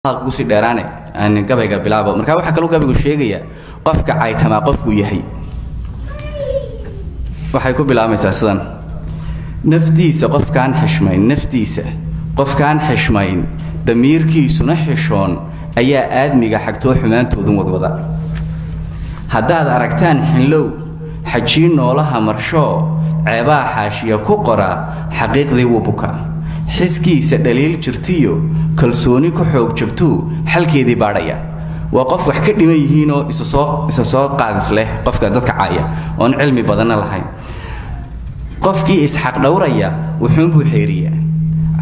kusi dheeraane aan gabayga bilaabo marka waxa kale oo gabaygu sheegaya qofka caytama qofku yahay waxay ku bilaamaysaa sidan naftiisa qofkaan xishmayn damiirkiisuna xishoon ayaa aadmiga xagtoo xumaantoodu wadwada haddaad aragtaan xinlow xajiin noolaha marsho ceebaa xaashiya ku qora xaqiiqdii wuu bukaa xiskiisa dhaliil jirtiyo kalsooni ku xoog jabtu xalkeedii baadhaya waa qof wax ka dhiman yihiin oo isa soo qaadis leh qofka dadka caaya oon cilmi badan lahayn qofkii isxaq dhowraya wuxuu buu xeeriyaa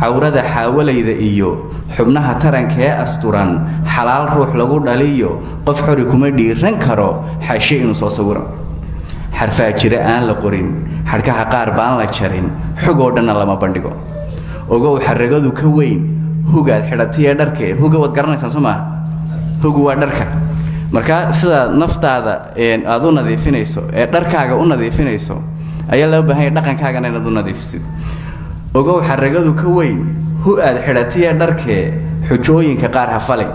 cawrada xaawalayda iyo xubnaha tarankee asturan xalaal ruux lagu dhaliyo qof xori kuma dhiiran karo xaashe inuu soo sawiro xarfaa jira aan la qorin xadhkaha qaar baan la jarin xogoo dhanna lama bandhigo ogow xaragadu ka weyn hugaad xidhatay dharkee huga wad garanaysaa soo maaha hugu waa dharka marka sida naftaada aad u nadiifinayso ee dharkaaga u nadiifinayso ayaa loo baahan yahay dhaqankaaga inaad u nadiifisid ogow xaragadu ka weyn hu aad xidhatay dharkee xujooyinka qaar ha falay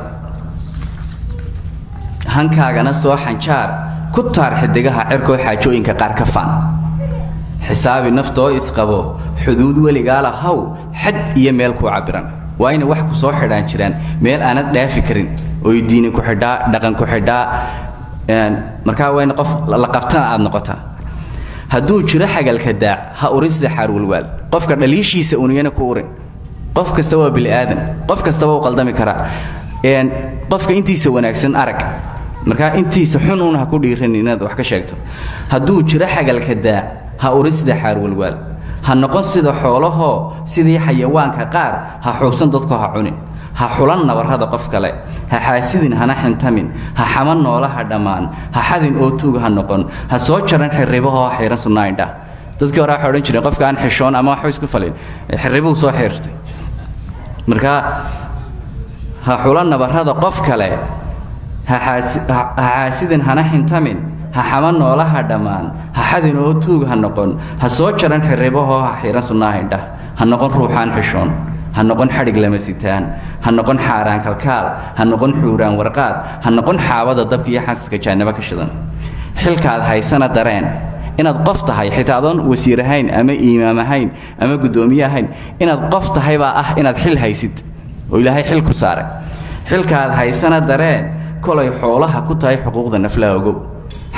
hankaagana soo xanjaar ku taar xidigaha cirkoo xaajooyinka qaar ka faan xisaabi naftoo isqabo xuduud weligaa lahaw xad iyo meel ku cabiran waa inay wax ku soo xidhaan jiraan meel aanad dhaafi karin oo diin ku xidhaa dhaqan ku xidhaa marka waa in qof la qabtana aad noqotaa hadduu jiro xagalka daac ha urisda xarwalwaal qofka dhaliishiisa uniyana ku urin qof kasta waa bil aadan qof kasta waa qaldami kara qofka intiisa wanaagsan arag marka intiisa xun una ha ku dhiiran inaad wax ka sheegto hadduu jiro xagalka daac ha urisda xarwalwaal ha noqon sida xoolaho sidii xayawaanka qaar ha xuubsan dadku ha cunin ha xulan nabarrada qof kale ha xaasidin hana xintamin ha xaman noolaha dhammaan ha xadin oo tuug ha noqon ha soo jaran xirribahoo xiran sunnaayndha dadkii hore waxay odhan jireen qofka aan xishoon ama waxba isku falin xirribuu soo xirtay marka ha xulan nabarrada qof kale ha xaasidin hana xintamin ha xaman noolaha dhammaan ha xadin oo tuug ha noqon ha soo jaran xirribahoo ha xiran sunnaayndha ha noqon ruuxaan xishoon ha noqon xadhig lama sitaan ha noqon xaaraan kalkaal ha noqon xuuraan warqaad ha noqon xaabada dabka iyo xasaska jaanaba ka shidan xilkaad haysana dareen inaad qof tahay xitaa adoon wasiir ahayn ama iimaam ahayn ama guddoomiye ahayn inaad qof tahay baa ah inaad xil haysid oo ilaahay xil ku saaray xilkaad haysana dareen kolay xoolaha ku tahay xuquuqda naflaha ogow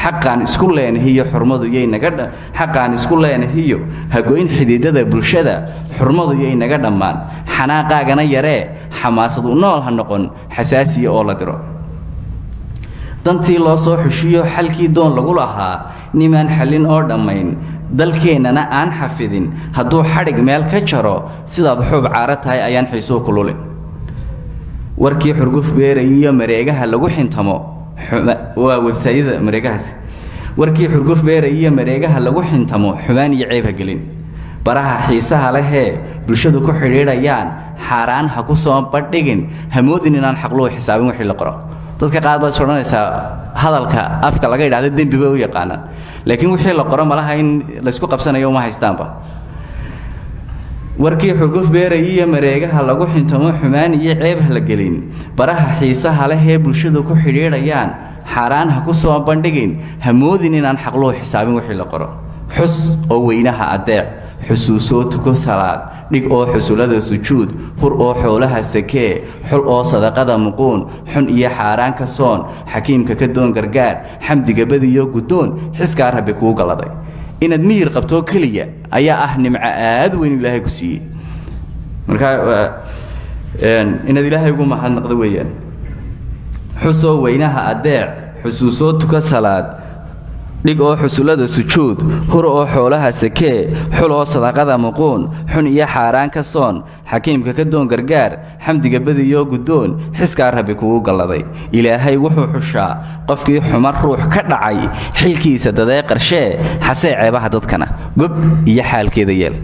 xaqaan isku leenahiyo xurmadu yay naga xaqaan isku leenahiyo hagoyn xididada bulshada xurmadu yay naga dhammaan xanaaqaagana yaree xamaasadu nool ha noqon xasaasiya oo la diro dantii loo soo xushiyo xalkii doon lagu lahaa nimaan xallin oo dhammayn dalkeennana aan xafidin hadduu xadhig meel ka jaro sidaad xuub caaro tahay ayaan xiisuhu kululin warkii xurguf beerayiyo mareegaha lagu xintamo waa websayada mareegahaas warkii xurguf beerayiyo mareegaha lagu xintamo xumaan iyo ceeb ha gelin baraha xiisaha lehee bulshadu ku xidhiidhayaan xaaraan ha ku soo bandhigin hamoodin inaan xaqluhu xisaabin wixii la qoro dadka qaar baad odhanaysaa hadalka afka laga yidhaahdo dembi bay u yaqaanaan laakiin wixii la qoro malaha in laysku qabsanayo uma haystaanba warkii xurguf beerayiyo mareegaha lagu xintamo xumaan iyo ceeb ha la gelin baraha xiisaha lehee bulshadu ku xidhiidhayaan xaaraan ha ku soo bandhigin hamoodin inaan xaqluhu xisaabin wixii la qoro xus oo weynaha adeec xusuusoo tuko salaad dhig oo xusulada sujuud hur oo xoolaha sakee xul oo sadaqada muquun xun iyo xaaraan ka soon xakiimka ka doon gargaar xamdiga badiyo guddoon xiskaa rabbi kuu galladay inaad miyir qabto kaliya ayaa ah nimco aad weyn ilaahay ku siiyey marka inaad ilaahay ugu mahadnaqdo weeyaan xusoo weynaha adeec xusuusoo tuka salaad dhig oo xusulada sujuud hur oo xoolaha sakee xul oo sadaqada muquun xun iyo xaaraan ka soon xakiimka ka doon gargaar xamdiga badiyo guddoon xiskaa rabbi kugu galladay ilaahay wuxuu xushaa qofkii xumar ruux ka dhacay xilkiisa dadee qarshee xasee ceebaha dadkana gob iyo xaalkeeda yeel